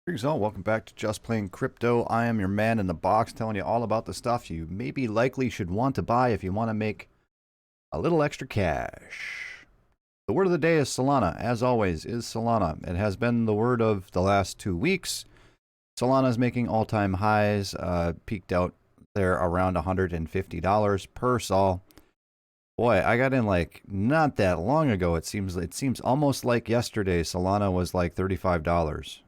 Greetings all, welcome back to Just Plain Crypto. I am your man in the box telling you all about the stuff you maybe likely should want to buy if you want to make a little extra cash. The word of the day is Solana. As always, is Solana. It has been the word of the last 2 weeks. Solana is making all-time highs, peaked out there around $150 per sol. Boy, I got in like not that long ago. It seems almost like yesterday Solana was like $35.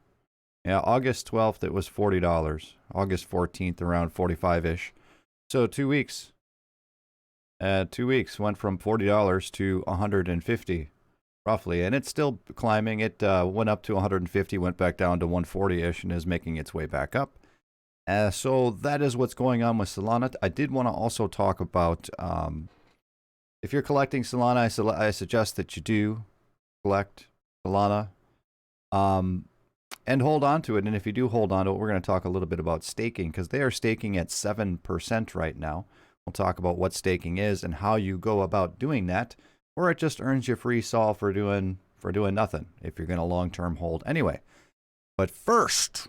Yeah, August 12th, it was $40. August 14th, around 45-ish. So 2 weeks. 2 weeks went from $40 to $150, roughly. And it's still climbing. It went up to 150, went back down to 140-ish, and is making its way back up. So that is what's going on with Solana. I did want to also talk about, if you're collecting Solana, I suggest that you do collect Solana. And hold on to it. And if you do hold on to it, we're going to talk a little bit about staking, because they are staking at 7% right now. We'll talk about what staking is and how you go about doing that, or it just earns you free sol for doing nothing if you're going to long-term hold anyway. But first,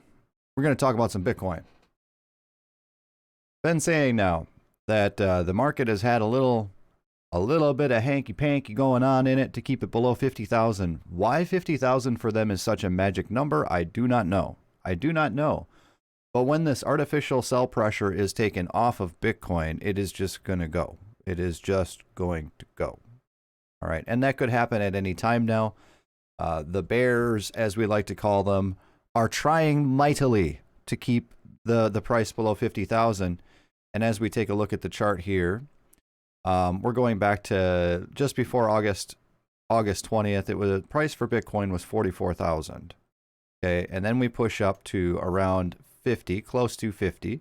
we're going to talk about some Bitcoin. Been saying now that the market has had a little bit of hanky-panky going on in it to keep it below 50,000. Why 50,000 for them is such a magic number, I do not know. I do not know. But when this artificial sell pressure is taken off of Bitcoin, it is just going to go. It is just going to go. All right, and that could happen at any time now. The bears, as we like to call them, are trying mightily to keep the price below 50,000. And as we take a look at the chart here, we're going back to just before August 20th. It was the price for Bitcoin was 44,000. Okay, and then we push up to around 50, close to 50,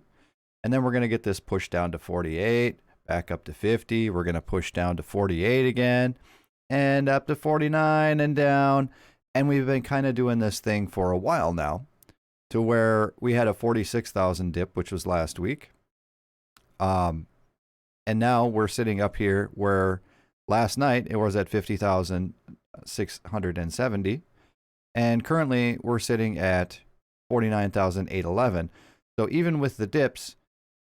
and then we're going to get this push down to 48, back up to 50. We're going to push down to 48 again, and up to 49 and down. And we've been kind of doing this thing for a while now, to where we had a 46,000 dip, which was last week. And now we're sitting up here where last night it was at 50,670. And currently we're sitting at 49,811. So even with the dips,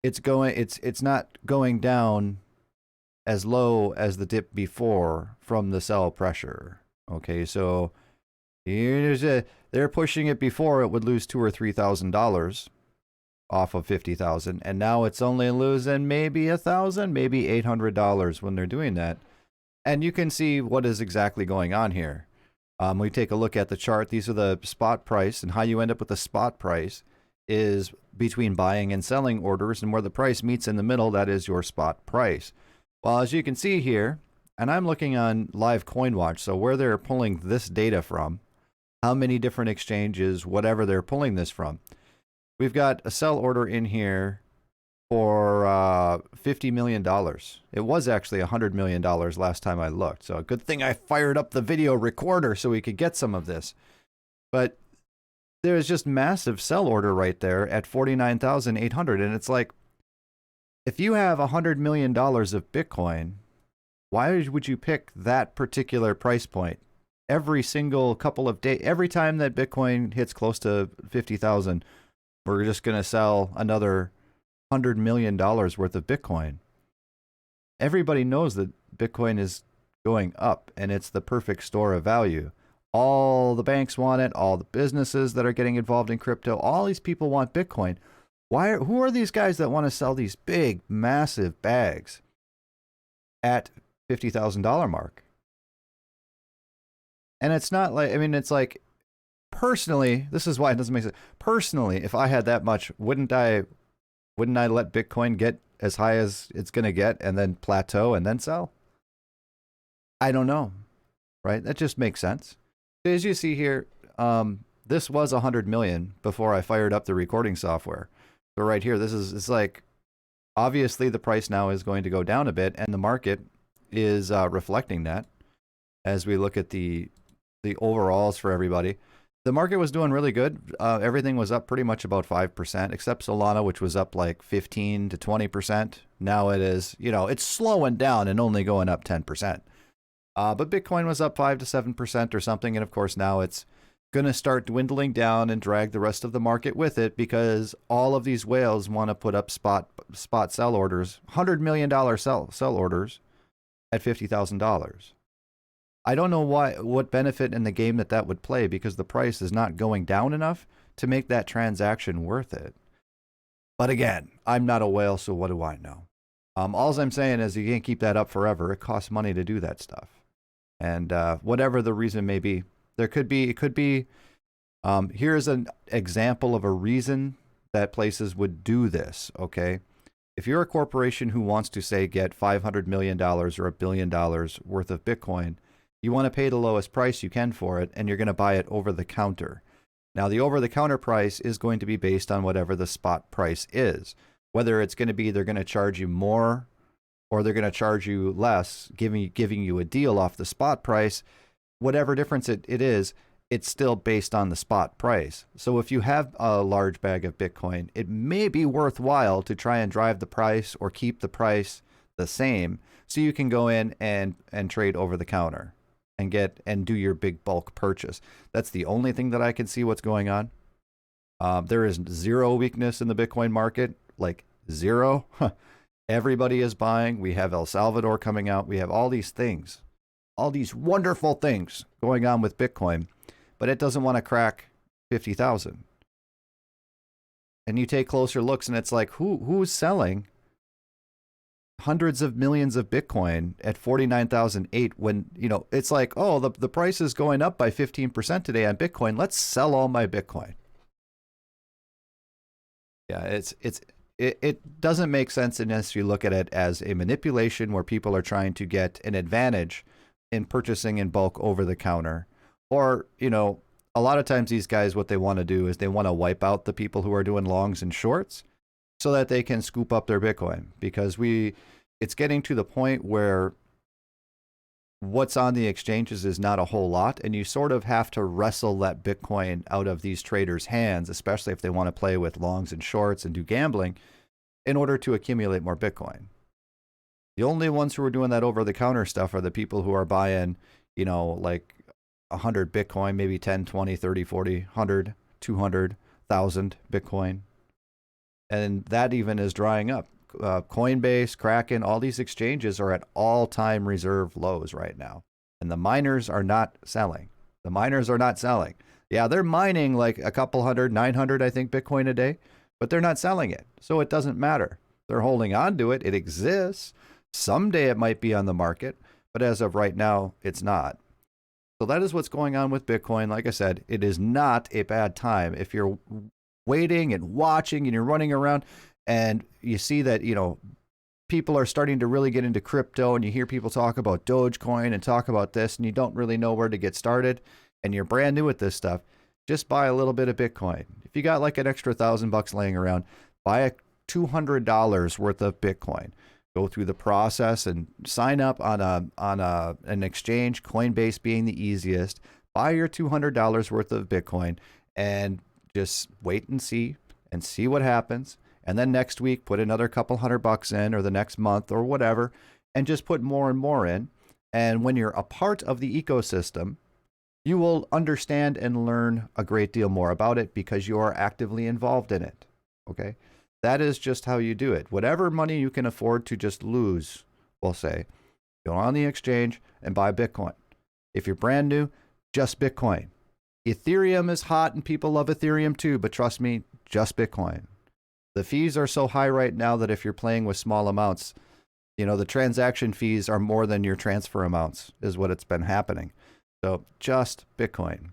it's not going down as low as the dip before from the sell pressure. Okay, so they're pushing it before it would lose $2,000 or $3,000. Off of 50,000, and now it's only losing maybe $1,000, maybe $800 when they're doing that. And you can see what is exactly going on here. We take a look at the chart. These are the spot price, and how you end up with the spot price is between buying and selling orders, and where the price meets in the middle, that is your spot price. Well, as you can see here, and I'm looking on live CoinWatch, so where they're pulling this data from, how many different exchanges, whatever they're pulling this from. We've got a sell order in here for $50 million. It was actually $100 million last time I looked. So a good thing I fired up the video recorder so we could get some of this. But there's just massive sell order right there at 49,800. And it's like, if you have $100 million of Bitcoin, why would you pick that particular price point? Every single couple of days, every time that Bitcoin hits close to 50,000, we're just going to sell another $100 million worth of Bitcoin. Everybody knows that Bitcoin is going up, and it's the perfect store of value. All the banks want it. All the businesses that are getting involved in crypto, all these people want Bitcoin. Who are these guys that want to sell these big, massive bags at $50,000 mark? And it's not like, I mean, it's like, personally, this is why it doesn't make sense. Personally, if I had that much, wouldn't I let Bitcoin get as high as it's going to get and then plateau and then sell? I don't know, right? That just makes sense. As you see here, this was 100 million before I fired up the recording software. So right here, it's like, obviously the price now is going to go down a bit, and the market is reflecting that as we look at the overalls for everybody. The market was doing really good. Everything was up pretty much about 5%, except Solana, which was up like 15 to 20%. Now it is, it's slowing down and only going up 10%. But Bitcoin was up 5 to 7% or something. And of course, now it's going to start dwindling down and drag the rest of the market with it, because all of these whales want to put up spot sell orders, $100 million sell orders at $50,000. I don't know what benefit in the game that would play, because the price is not going down enough to make that transaction worth it. But again, I'm not a whale, so what do I know? All I'm saying is you can't keep that up forever. It costs money to do that stuff. And whatever the reason may be, it could be, here's an example of a reason that places would do this, okay? If you're a corporation who wants to, say, get $500 million or $1 billion worth of Bitcoin, you want to pay the lowest price you can for it, and you're going to buy it over the counter. Now, the over-the-counter price is going to be based on whatever the spot price is. Whether it's going to be they're going to charge you more or they're going to charge you less, giving you a deal off the spot price, whatever difference it is, it's still based on the spot price. So if you have a large bag of Bitcoin, it may be worthwhile to try and drive the price or keep the price the same so you can go in and trade over the counter and do your big bulk purchase. That's the only thing that I can see what's going on. There is zero weakness in the Bitcoin market, like zero. Everybody is buying. We have El Salvador coming out. We have all these things, all these wonderful things going on with Bitcoin, but it doesn't want to crack 50,000. And you take closer looks and it's like, who's selling hundreds of millions of Bitcoin at 49,008 when, it's like, oh, the price is going up by 15% today on Bitcoin. Let's sell all my Bitcoin. Yeah, it doesn't make sense unless you look at it as a manipulation where people are trying to get an advantage in purchasing in bulk over the counter. Or, a lot of times these guys, what they want to do is they want to wipe out the people who are doing longs and shorts so that they can scoop up their Bitcoin, because it's getting to the point where what's on the exchanges is not a whole lot, and you sort of have to wrestle that Bitcoin out of these traders' hands, especially if they want to play with longs and shorts and do gambling, in order to accumulate more Bitcoin. The only ones who are doing that over-the-counter stuff are the people who are buying, like 100 Bitcoin, maybe 10, 20, 30, 40, 100, 200,000 Bitcoin. And that even is drying up. Coinbase, Kraken, all these exchanges are at all-time reserve lows right now. And the miners are not selling. Yeah, they're mining like a couple hundred, 900, I think, Bitcoin a day, but they're not selling it. So it doesn't matter. They're holding on to it. It exists. Someday it might be on the market, but as of right now, it's not. So that is what's going on with Bitcoin. Like I said, it is not a bad time. If you're waiting and watching and you're running around and you see that, people are starting to really get into crypto, and you hear people talk about Dogecoin and talk about this, and you don't really know where to get started, and you're brand new at this stuff, just buy a little bit of Bitcoin. If you got like an extra $1,000 laying around, buy a $200 worth of Bitcoin. Go through the process and sign up on an exchange, Coinbase being the easiest. Buy your $200 worth of Bitcoin and just wait and see what happens. And then next week, put another couple $100 in, or the next month or whatever, and just put more and more in. And when you're a part of the ecosystem, you will understand and learn a great deal more about it because you are actively involved in it. Okay? That is just how you do it. Whatever money you can afford to just lose, we'll say, go on the exchange and buy Bitcoin. If you're brand new, just Bitcoin. Ethereum is hot and people love Ethereum too, but trust me, just Bitcoin. The fees are so high right now that if you're playing with small amounts, the transaction fees are more than your transfer amounts, is what it's been happening. So just Bitcoin.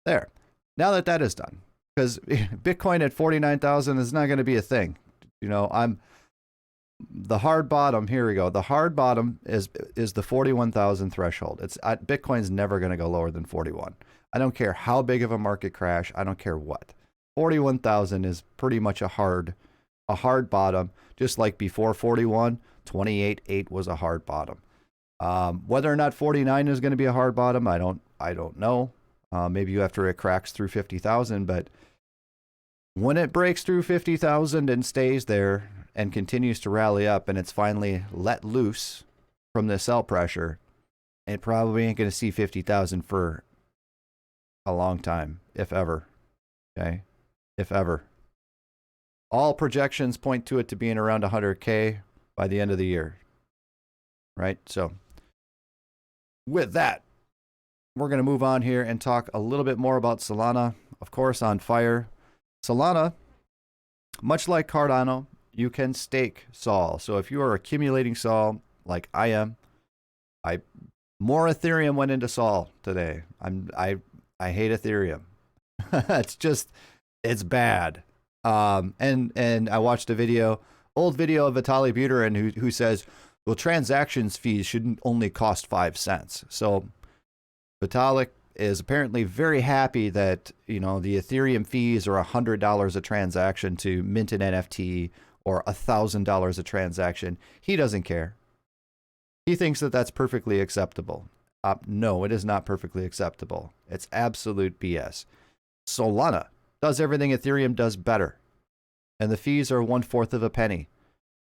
There. Now that is done, because Bitcoin at 49,000 is not going to be a thing. The hard bottom, here we go. The hard bottom is the 41,000 threshold. Bitcoin's never going to go lower than 41. I don't care how big of a market crash. I don't care what. 41,000 is pretty much a hard bottom. Just like before 41, 28.8 was a hard bottom. Whether or not 49 is going to be a hard bottom, I don't know. Maybe after it cracks through 50,000, but when it breaks through 50,000 and stays there and continues to rally up, and it's finally let loose from the sell pressure, it probably ain't going to see 50,000 for a long time, if ever. Okay, if ever. All projections point to it to being around 100K by the end of the year. Right? So, with that, we're going to move on here and talk a little bit more about Solana. Of course, on fire. Solana, much like Cardano, you can stake Sol. So if you are accumulating Sol, like I am, more Ethereum went into Sol today. I hate Ethereum. It's bad. And I watched a old video of Vitaly Buterin who says, well, transactions fees shouldn't only cost 5 cents. So Vitalik is apparently very happy that, the Ethereum fees are $100 a transaction to mint an NFT or $1,000 a transaction. He doesn't care. He thinks that that's perfectly acceptable. No, it is not perfectly acceptable. It's absolute BS. Solana does everything Ethereum does better, and the fees are 1/4 of a penny.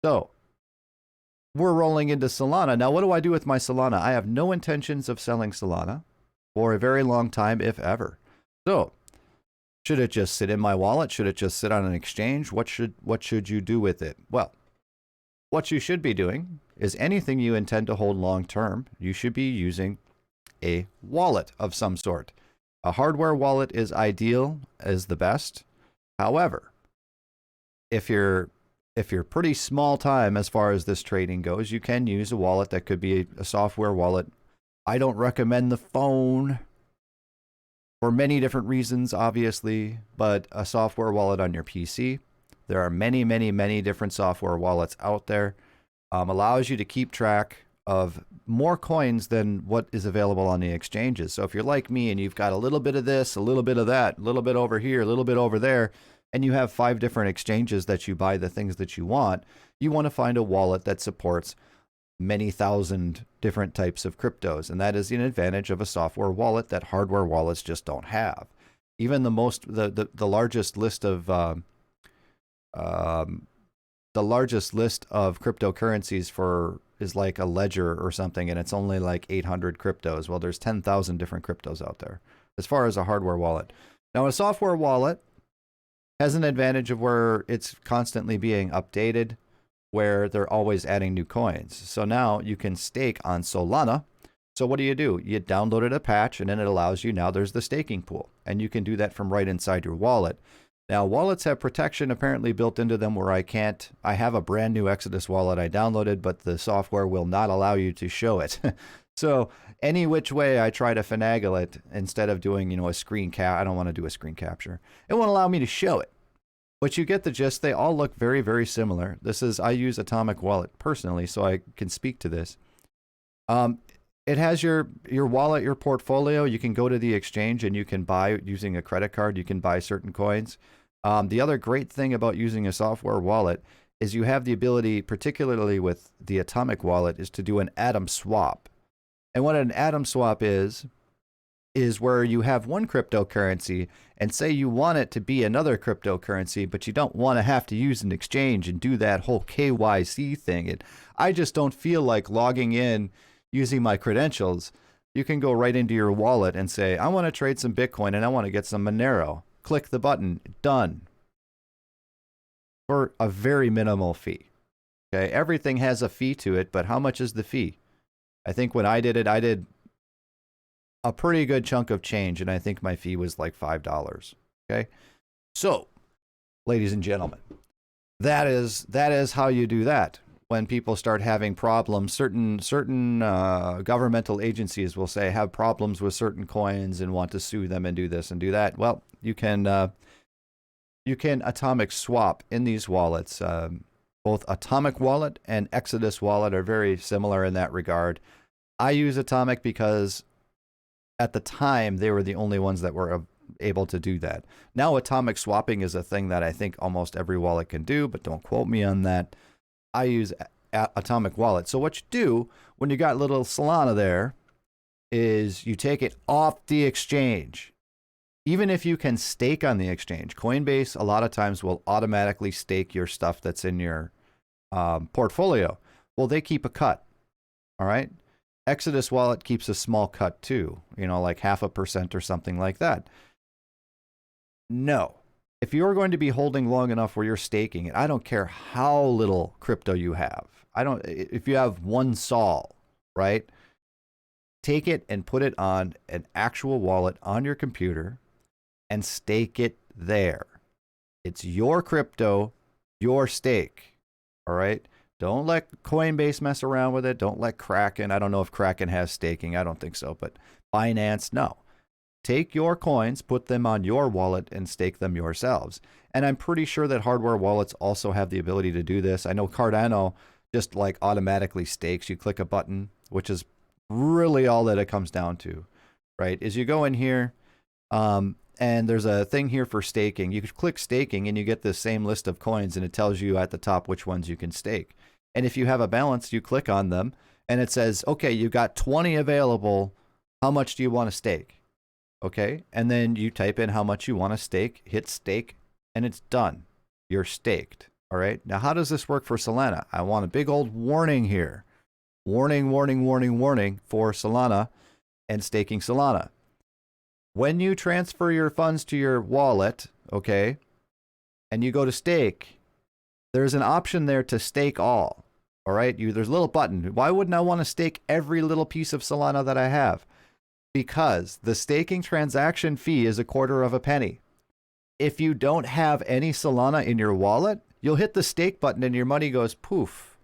So we're rolling into Solana. Now, what do I do with my Solana? I have no intentions of selling Solana for a very long time, if ever. So should it just sit in my wallet? Should it just sit on an exchange? What should you do with it? Well, what you should be doing is anything you intend to hold long term, you should be using a wallet of some sort. A hardware wallet is ideal, is the best. However, if you're pretty small time as far as this trading goes, you can use a wallet that could be a software wallet. I don't recommend the phone for many different reasons, obviously, but a software wallet on your PC. There are many, many, many different software wallets out there. Allows you to keep track of more coins than what is available on the exchanges. So if you're like me and you've got a little bit of this, a little bit of that, a little bit over here, a little bit over there, and you have 5 different exchanges that you buy the things that you want to find a wallet that supports many thousand different types of cryptos. And that is an advantage of a software wallet that hardware wallets just don't have. Even the largest list of cryptocurrencies is like a ledger or something, and it's only like 800 cryptos. Well, there's 10,000 different cryptos out there as far as a hardware wallet. Now, a software wallet has an advantage of where it's constantly being updated, where they're always adding new coins. So now you can stake on Solana. So what do? You downloaded a patch, and then it allows you, now there's the staking pool, and you can do that from right inside your wallet. Now, wallets have protection apparently built into them where I have a brand new Exodus wallet I downloaded, but the software will not allow you to show it. So any which way I try to finagle it, instead of doing, a screen cap, I don't want to do a screen capture. It won't allow me to show it. But you get the gist. They all look very, very similar. I use Atomic Wallet personally, so I can speak to this. It has your wallet, your portfolio. You can go to the exchange and you can buy, using a credit card, you can buy certain coins. The other great thing about using a software wallet is you have the ability, particularly with the Atomic Wallet, is to do an atom swap. And what an atom swap is where you have one cryptocurrency and say you want it to be another cryptocurrency, but you don't want to have to use an exchange and do that whole KYC thing. And I just don't feel like logging in using my credentials. You can go right into your wallet and say, I want to trade some Bitcoin and I want to get some Monero. Click the button, done. For a very minimal fee. Okay, everything has a fee to it, but how much is the fee? I think when I did it, I did a pretty good chunk of change, and I think my fee was like $5. Okay, so, ladies and gentlemen, that is how you do that. When people start having problems, certain governmental agencies will say have problems with certain coins and want to sue them and do this and do that. Well, you can atomic swap in these wallets. Both Atomic Wallet and Exodus Wallet are very similar in that regard. I use Atomic because at the time they were the only ones that were able to do that. Now atomic swapping is a thing that I think almost every wallet can do, but don't quote me on that. I use Atomic Wallet. So what you do when you got little Solana there is you take it off the exchange. Even if you can stake on the exchange, Coinbase a lot of times will automatically stake your stuff that's in your portfolio. Well, they keep a cut. All right. Exodus wallet keeps a small cut too, you know, like 0.5% or something like that. No. If you're going to be holding long enough where you're staking it, I don't care how little crypto you have. If you have one sol, right? Take it and put it on an actual wallet on your computer and stake it there. It's your crypto, your stake. All right? Don't let Coinbase mess around with it. Don't let Kraken. I don't know if Kraken has staking. I don't think so. But Binance, no. Take your coins, put them on your wallet, and stake them yourselves. And I'm pretty sure that hardware wallets also have the ability to do this. I know Cardano just like automatically stakes. You click a button, which is really all that it comes down to, right? Is you go in here, and there's a thing here for staking. You could click staking and you get the same list of coins, and it tells you at the top which ones you can stake. And if you have a balance, you click on them and it says, okay, you've got 20 available. How much do you want to stake? Okay. And then you type in how much you want to stake, hit stake, and it's done. You're staked. All right. Now, how does this work for Solana? I want a big old warning here. Warning, warning, warning, warning for Solana and staking Solana. When you transfer your funds to your wallet, okay, and you go to stake, there's an option there to stake all. All right, there's a little button. Why wouldn't I want to stake every little piece of Solana that I have? Because the staking transaction fee is 1/4 penny. If you don't have any Solana in your wallet, you'll hit the stake button and your money goes poof.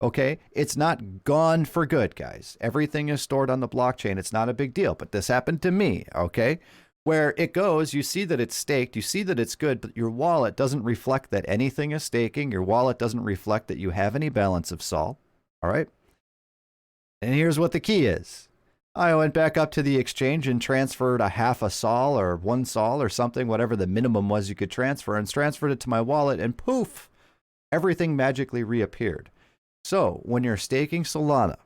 Okay, it's not gone for good, guys. Everything is stored on the blockchain. It's not a big deal, but this happened to me, okay? Where it goes, you see that it's staked, you see that it's good, but your wallet doesn't reflect that anything is staking. Your wallet doesn't reflect that you have any balance of sol, all right? And here's what the key is. I went back up to the exchange and transferred a 1/2 sol or 1 sol or something, whatever the minimum was you could transfer, and transferred it to my wallet, and poof, everything magically reappeared. So when you're staking Solana,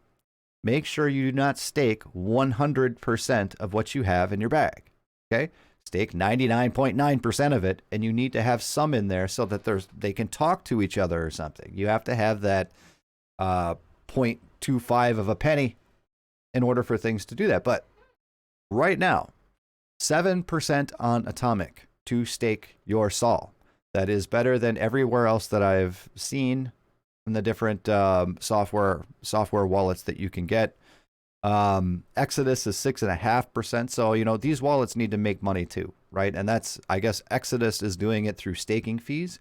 make sure you do not stake 100% of what you have in your bag. Okay, stake 99.9% of it, and you need to have some in there so that they can talk to each other or something. You have to have that 0.25 of a penny in order for things to do that. But right now, 7% on ATOMIC to stake your sol. That is better than everywhere else that I've seen in the different software wallets that you can get. Exodus is 6.5%. So, you know, these wallets need to make money too, right? And that's, I guess, Exodus is doing it through staking fees.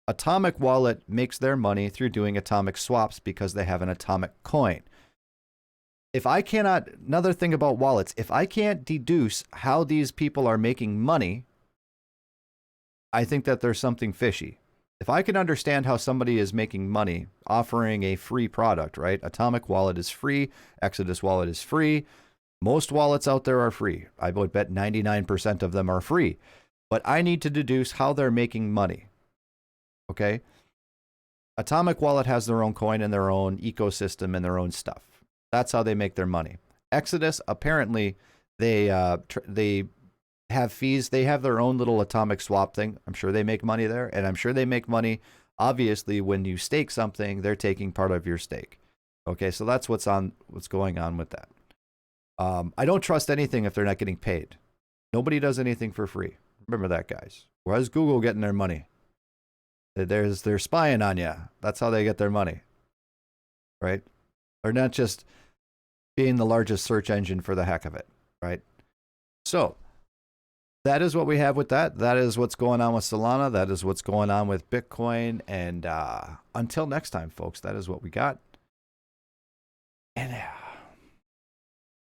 ATOMIC wallet makes their money through doing atomic swaps because they have an atomic coin. If I cannot, another thing about wallets, if I can't deduce how these people are making money, I think that there's something fishy. If I can understand how somebody is making money offering a free product, right? Atomic wallet is free. Exodus wallet is free. Most wallets out there are free. I would bet 99% of them are free. But I need to deduce how they're making money. Okay? Atomic wallet has their own coin and their own ecosystem and their own stuff. That's how they make their money. Exodus, apparently, they have fees. They have their own little atomic swap thing. I'm sure they make money there, and I'm sure they make money. Obviously, when you stake something, they're taking part of your stake. Okay, so that's what's going on with that. I don't trust anything if they're not getting paid. Nobody does anything for free. Remember that, guys. Where's Google getting their money? They're spying on you. That's how they get their money, right? They're not just being the largest search engine for the heck of it, right? So that is what we have with that. That is what's going on with Solana. That is what's going on with Bitcoin. And until next time, folks, that is what we got.